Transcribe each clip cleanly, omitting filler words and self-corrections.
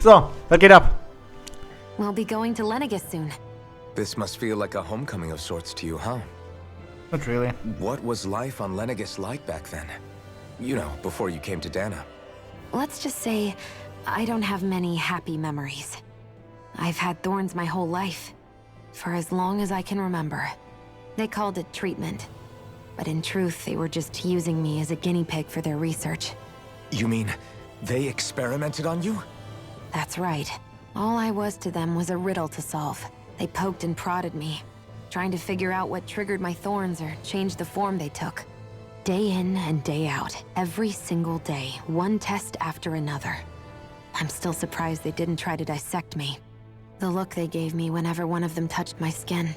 So, was geht ab? We'll be going to Lenegis soon. This must feel like a homecoming of sorts to you, huh? Not really. What was life on Lenegis like back then? You know, before you came to Dana. Let's just say, I don't have many happy memories. I've had thorns my whole life, for as long as I can remember. They called it treatment, but in truth, they were just using me as a guinea pig for their research. You mean, they experimented on you? That's right. All I was to them was a riddle to solve. They poked and prodded me, trying to figure out what triggered my thorns or changed the form they took. Day in and day out, every single day, one test after another. I'm still surprised they didn't try to dissect me. The look they gave me whenever one of them touched my skin.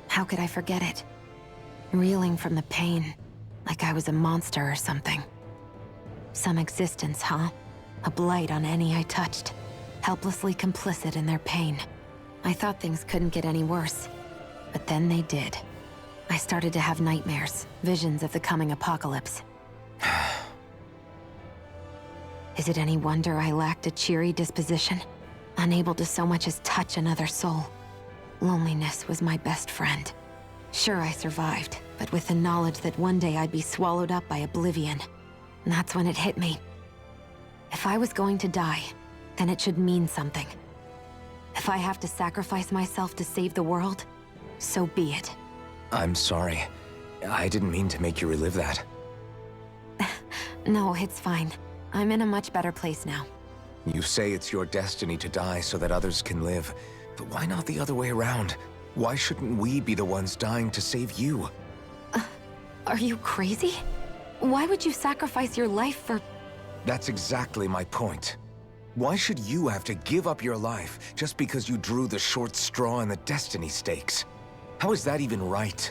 How could I forget it? Reeling from the pain, like I was a monster or something. Some existence, huh? A blight on any I touched, helplessly complicit in their pain. I thought things couldn't get any worse, but then they did. I started to have nightmares, visions of the coming apocalypse. Is it any wonder I lacked a cheery disposition? Unable to so much as touch another soul. Loneliness was my best friend. Sure, I survived, but with the knowledge that one day I'd be swallowed up by oblivion. And that's when it hit me. If I was going to die, then it should mean something. If I have to sacrifice myself to save the world, so be it. I'm sorry. I didn't mean to make you relive that. No, it's fine. I'm in a much better place now. You say it's your destiny to die so that others can live. But why not the other way around? Why shouldn't we be the ones dying to save you? Are you crazy? Why would you sacrifice your life for... That's exactly my point. Why should you have to give up your life just because you drew the short straw in the destiny stakes? How is that even right?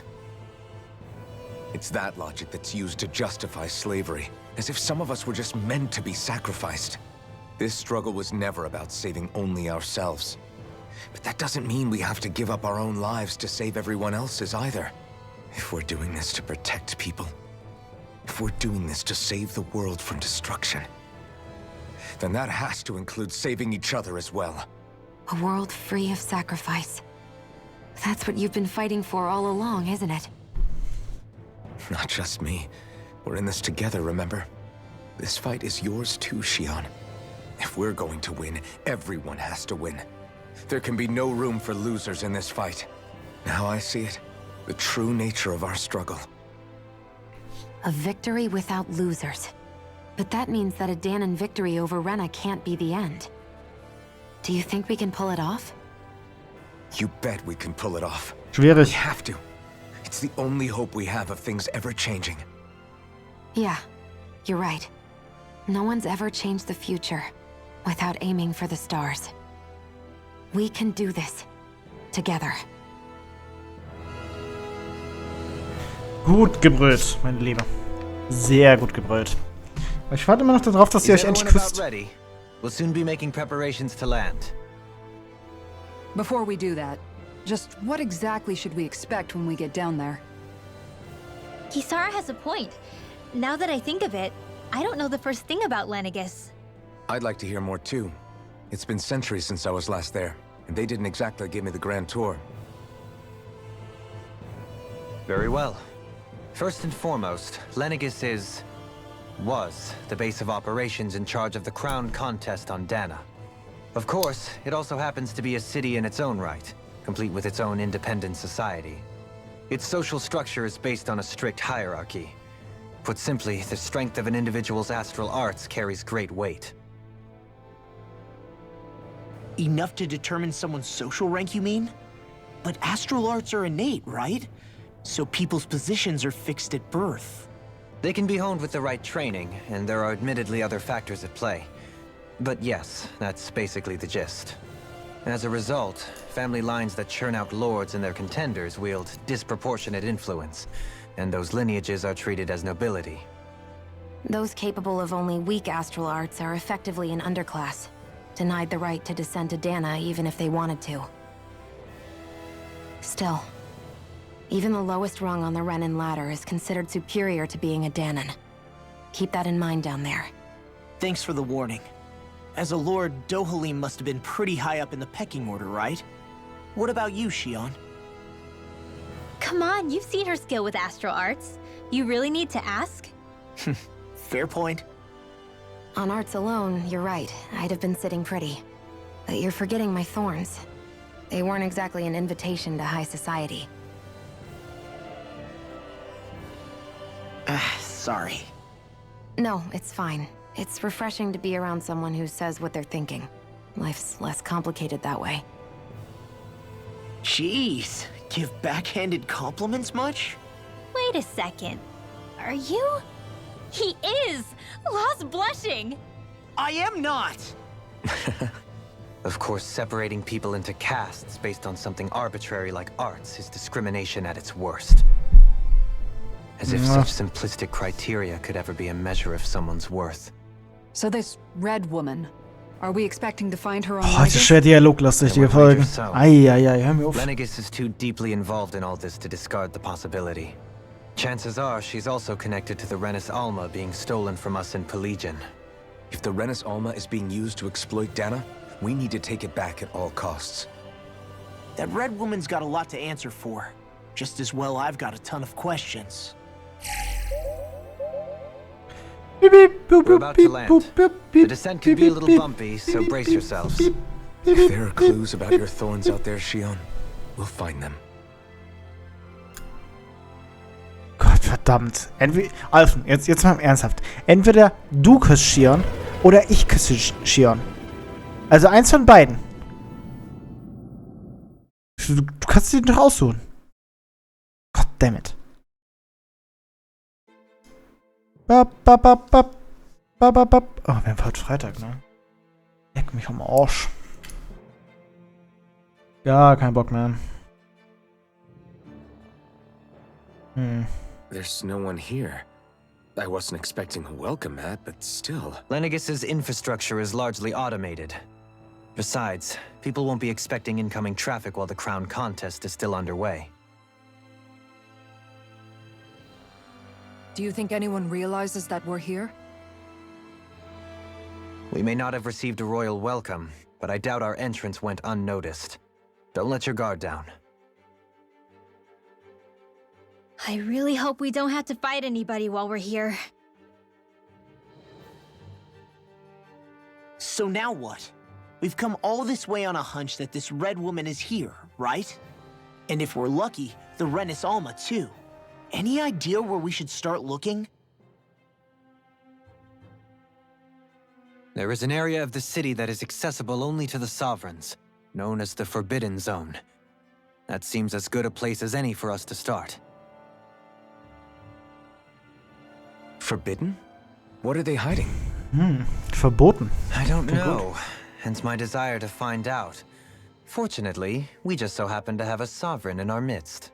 It's that logic that's used to justify slavery, as if some of us were just meant to be sacrificed. This struggle was never about saving only ourselves. But that doesn't mean we have to give up our own lives to save everyone else's either. If we're doing this to protect people, if we're doing this to save the world from destruction, then that has to include saving each other as well. A world free of sacrifice. That's what you've been fighting for all along, isn't it? Not just me. We're in this together, remember? This fight is yours too, Xion. If we're going to win, everyone has to win. There can be no room for losers in this fight. Now I see it. The true nature of our struggle. A victory without losers. But that means that a Danon victory over Rena can't be the end. Do you think we can pull it off? You bet we can pull it off. Schwierig. We have to. It's the only hope we have of things ever changing. Yeah, you're right. No one's ever changed the future without aiming for the stars. We can do this. Together. Gut gebrüllt, meine Liebe. Sehr gut gebrüllt. Aber ich warte immer noch darauf, dass ihr euch endlich küsst. We'll soon be making preparations to land. Before we do that, just what exactly should we expect when we get down there? Kisara has a point. Now that I think of it, I don't know the first thing about Lenegis. I'd like to hear more too. It's been centuries since I was last there, and they didn't exactly give me the grand tour. Very well. First and foremost, Lenegis was the base of operations in charge of the crown contest on Dana. Of course, it also happens to be a city in its own right, complete with its own independent society. Its social structure is based on a strict hierarchy. Put simply, the strength of an individual's astral arts carries great weight. Enough to determine someone's social rank, you mean? But astral arts are innate, right? So people's positions are fixed at birth. They can be honed with the right training, and there are admittedly other factors at play. But yes, that's basically the gist. As a result, family lines that churn out lords and their contenders wield disproportionate influence, and those lineages are treated as nobility. Those capable of only weak astral arts are effectively an underclass, denied the right to descend to Dana even if they wanted to. Still, even the lowest rung on the Renan ladder is considered superior to being a Danon. Keep that in mind down there. Thanks for the warning. As a lord, Dohalim must have been pretty high up in the pecking order, right? What about you, Shion? Come on, you've seen her skill with astral arts. You really need to ask? Fair point. On arts alone, you're right. I'd have been sitting pretty. But you're forgetting my thorns. They weren't exactly an invitation to high society. Sorry. No, it's fine. It's refreshing to be around someone who says what they're thinking. Life's less complicated that way. Jeez, give backhanded compliments much? Wait a second. Are you? He is! Lost blushing! I am not! Of course, separating people into castes based on something arbitrary like arts is discrimination at its worst. As if such simplistic criteria could ever be a measure of someone's worth. So this red woman, are we expecting to find her on Boah, das ist Lenegus? schwer dialoglastig, die Folge. Eieiei, hör mir auf. Lenegus is too deeply involved in all this to discard the possibility. Chances are she's also connected to the Renis Alma being stolen from us in Pelegion. If the Renis Alma is being used to exploit Dana, we need to take it back at all costs. That red woman's got a lot to answer for. Just as well I've got a ton of questions. We're about to land. The descent could be a little bumpy, so brace yourselves. If there are clues about your thorns out there, Shion, we'll find them. Gott verdammt. Also, jetzt mal ernsthaft. Entweder du küsst Shion oder ich küsse Shion. Also eins von beiden. Du kannst dir doch aussuchen. Goddammit. Oh, wir haben heute Freitag, ne? Leck mich am Arsch. Ja, kein Bock mehr. There's no one here. I wasn't expecting a welcome mat, but still. Lenegus's infrastructure is largely automated. Besides, people won't be expecting incoming traffic while the crown contest is still underway. Do you think anyone realizes that we're here? We may not have received a royal welcome, but I doubt our entrance went unnoticed. Don't let your guard down. I really hope we don't have to fight anybody while we're here. So now what? We've come all this way on a hunch that this red woman is here, right? And if we're lucky, the Renis Alma too. Any idea where we should start looking? There is an area of the city that is accessible only to the sovereigns, known as the Forbidden Zone. That seems as good a place as any for us to start. Forbidden? What are they hiding? Verboten. I don't know, hence my desire to find out. Fortunately, we just so happen to have a sovereign in our midst.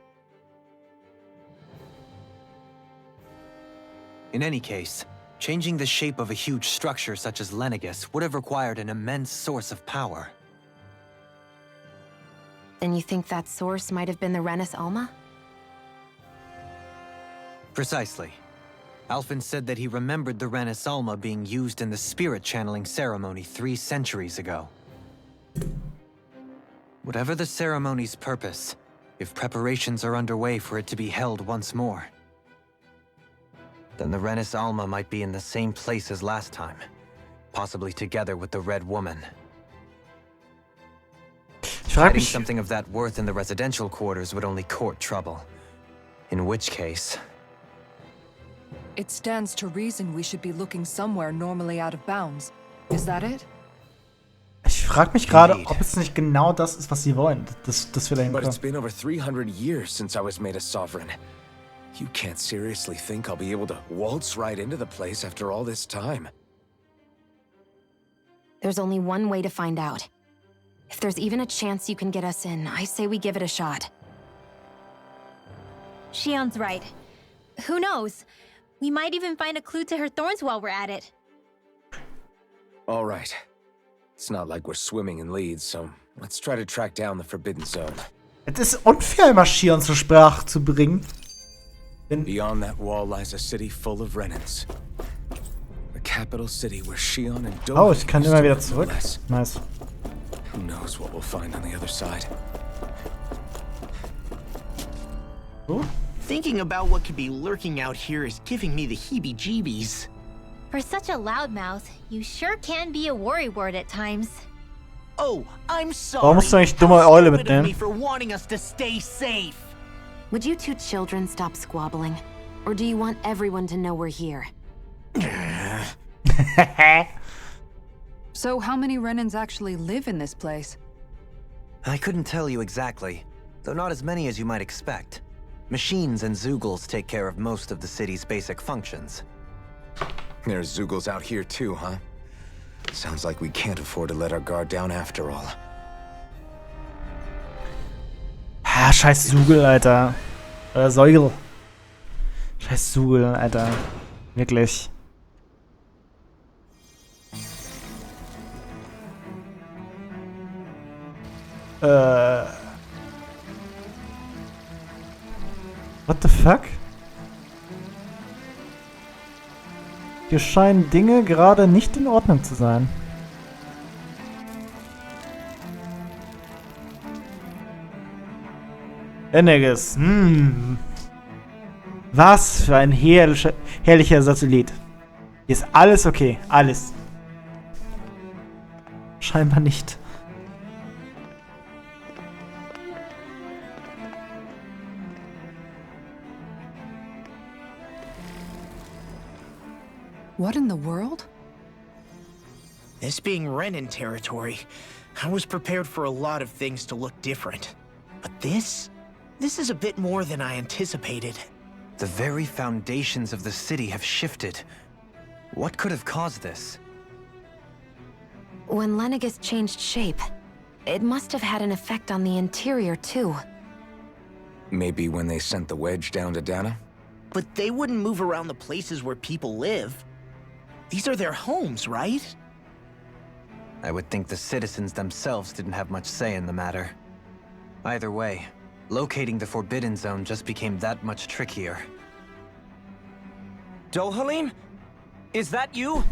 In any case, changing the shape of a huge structure such as Lenegus would have required an immense source of power. Then you think that source might have been the Renis Alma? Precisely. Alphen said that he remembered the Renis Alma being used in the spirit channeling ceremony 3 centuries ago. Whatever the ceremony's purpose, if preparations are underway for it to be held once more, then the Renis Alma might be in the same place as last time, possibly together with the Red Woman. Hiding something of that worth in the residential quarters would only court trouble. In which case... It stands to reason we should be looking somewhere normally out of bounds. Is that it? Ich frage mich gerade, ob es nicht genau das ist, was sie wollen, dass wir dahin But it's kommen. been over 300 years since I was made a sovereign. You can't seriously think I'll be able to waltz right into the place after all this time. There's only one way to find out. If there's even a chance you can get us in, I say we give it a shot. Shion's right. Who knows? We might even find a clue to her thorns while we're at it. All right. It's not like we're swimming in leads, so let's try to track down the Forbidden Zone. Es ist unfair, immer Shion zur Sprache zu bringen. Beyond that wall lies a city full of Renans. The capital city where Shion and Oh, Doha ich kann used immer to wieder live, no zurück. less. Nice. Who knows what we'll find on the other side. Thinking about what could be lurking out here is giving me the heebie-jeebies. For such a loudmouth, you sure can be a worrywart at times. Oh, I'm sorry. Warum musst du eigentlich dumme How Eule stupid of mitnehmen? me for wanting us to stay safe. Would you two children stop squabbling? Or do you want everyone to know we're here? So how many Renans actually live in this place? I couldn't tell you exactly, though not as many as you might expect. Machines and Zeugles take care of most of the city's basic functions. There's Zeugles out here too, huh? Sounds like we can't afford to let our guard down after all. Ah, scheiß Sugel, Alter. Oder Säugel. Scheiß Sugel, Alter. Wirklich. What the fuck? Hier scheinen Dinge gerade nicht in Ordnung zu sein. Enneges. Was für ein herrlicher Satellit. Hier ist alles okay. Alles. Scheinbar nicht. What in the world? This being Renan territory, I was prepared for a lot of things to look different. But this is a bit more than I anticipated. The very foundations of the city have shifted. What could have caused this? When Lenegus changed shape, it must have had an effect on the interior too. Maybe when they sent the wedge down to Dana? But they wouldn't move around the places where people live. These are their homes, right? I would think the citizens themselves didn't have much say in the matter. Either way, locating the Forbidden Zone just became that much trickier. Dohalim? Is that you?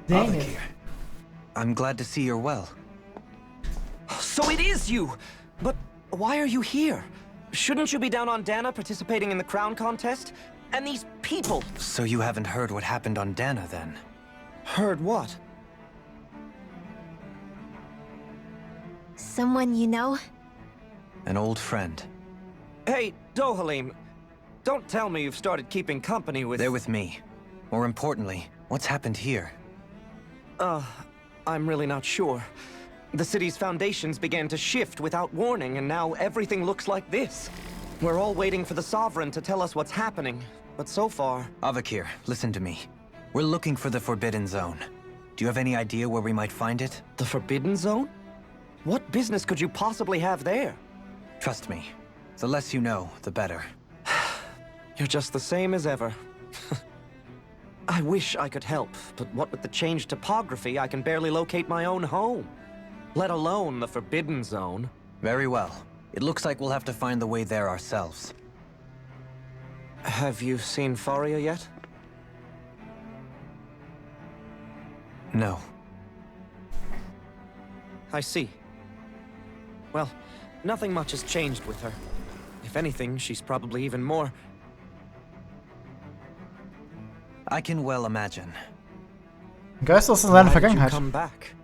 Dang it. I'm glad to see you're well. So it is you! But why are you here? Shouldn't you be down on Dana participating in the crown contest? And these people! So you haven't heard what happened on Dana, then? Heard what? Someone you know? An old friend. Hey, Dohalim, don't tell me you've started keeping company with... They're with me. More importantly, what's happened here? I'm really not sure. The city's foundations began to shift without warning, and now everything looks like this. We're all waiting for the Sovereign to tell us what's happening, but so far... Avakir, listen to me. We're looking for the Forbidden Zone. Do you have any idea where we might find it? The Forbidden Zone? What business could you possibly have there? Trust me. The less you know, the better. You're just the same as ever. I wish I could help, but what with the changed topography, I can barely locate my own home. Let alone the Forbidden Zone. Very well. It looks like we'll have to find the way there ourselves. Have you seen Faria yet? No. I see. Well, nothing much has changed with her. If anything, she's probably even more... I can well imagine. Geist aus seiner Why did you Vergangenheit. come back?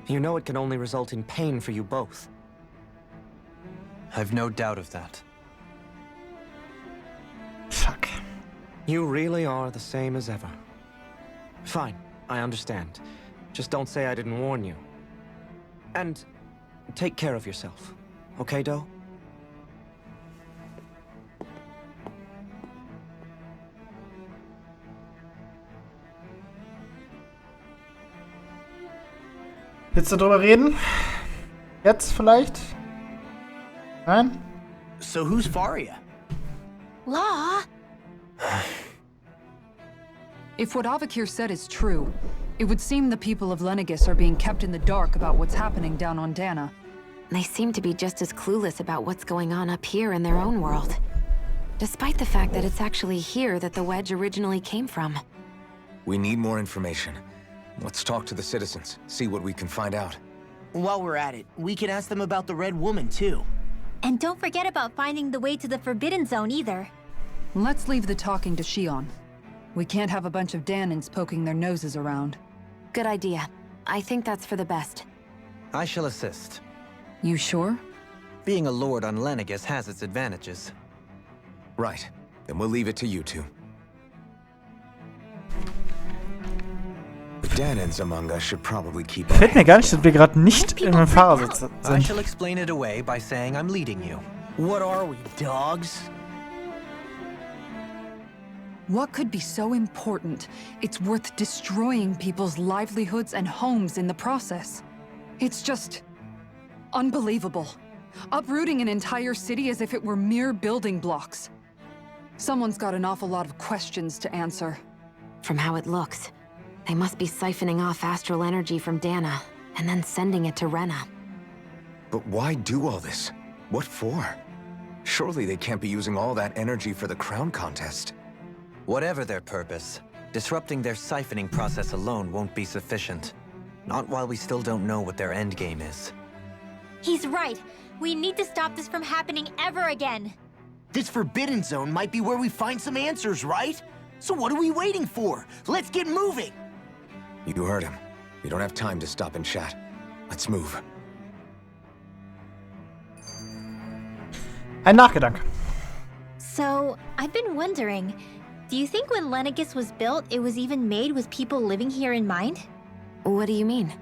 You know it can only result in pain for you both. I've no doubt of that. Fuck. You really are the same as ever. Fine, I understand. Just don't say I didn't warn you. And take care of yourself. Okay, Doe? Willst du drüber reden? Jetzt vielleicht? Nein? So who's Faria? Law? If what Avakir said is true, it would seem the people of Lenegus are being kept in the dark about what's happening down on Dana. They seem to be just as clueless about what's going on up here in their own world. despite the fact that it's actually here that the wedge originally came from. We need more information. Let's talk to the citizens, see what we can find out. While we're at it, we can ask them about the Red Woman, too. And don't forget about finding the way to the Forbidden Zone either. Let's leave the talking to Shion. We can't have a bunch of Danins poking their noses around. Good idea. I think that's for the best. I shall assist. You sure? Being a lord on Lenegis has its advantages. Right. Then we'll leave it to you two. The Danins among us should probably keep our Fällt mir gar nicht, heads dass wir gerade nicht in meinem Fahrersitz I sind. shall explain it away by saying I'm leading you. What are we, dogs? What could be so important? It's worth destroying people's livelihoods and homes in the process. It's just unbelievable. Uprooting an entire city as if it were mere building blocks. Someone's got an awful lot of questions to answer. From how it looks, they must be siphoning off astral energy from Dana, and then sending it to Rena. But why do all this? What for? Surely they can't be using all that energy for the crown contest. Whatever their purpose, disrupting their siphoning process alone won't be sufficient. Not while we still don't know what their endgame is. He's right. We need to stop this from happening ever again. This Forbidden Zone might be where we find some answers, right? So what are we waiting for? Let's get moving! You heard him. We don't have time to stop and chat. Let's move. Ein Nachgedanke. So, I've been wondering, do you think when Lenegis was built, it was even made with people living here in mind? What do you mean?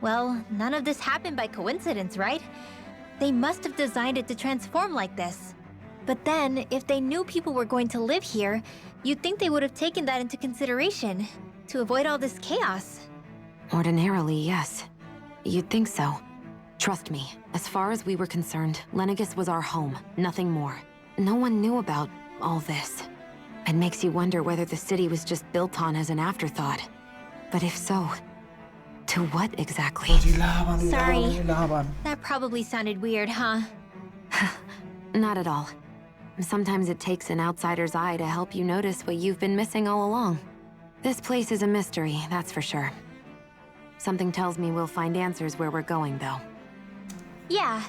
Well, none of this happened by coincidence, right? They must have designed it to transform like this. But then, if they knew people were going to live here, you'd think they would have taken that into consideration, to avoid all this chaos. Ordinarily, yes. You'd think so. Trust me, as far as we were concerned, Lenegis was our home, nothing more. No one knew about all this. It makes you wonder whether the city was just built on as an afterthought. But if so, to what exactly? Sorry. That probably sounded weird, huh? Not at all. Sometimes it takes an outsider's eye to help you notice what you've been missing all along. This place is a mystery, that's for sure. Something tells me we'll find answers where we're going, though. Yeah,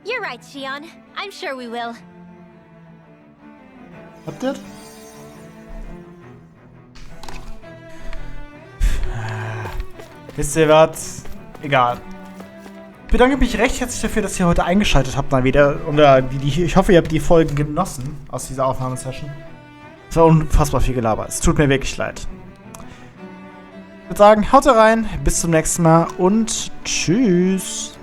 you're right, Shion. I'm sure we will. Habt ihr? Wisst ihr was? Egal. Ich bedanke mich recht herzlich dafür, dass ihr heute eingeschaltet habt mal wieder. Und ich hoffe, ihr habt die Folgen genossen aus dieser Aufnahmesession. Es war unfassbar viel Gelaber. Es tut mir wirklich leid. Ich würde sagen, haut rein, bis zum nächsten Mal und tschüss.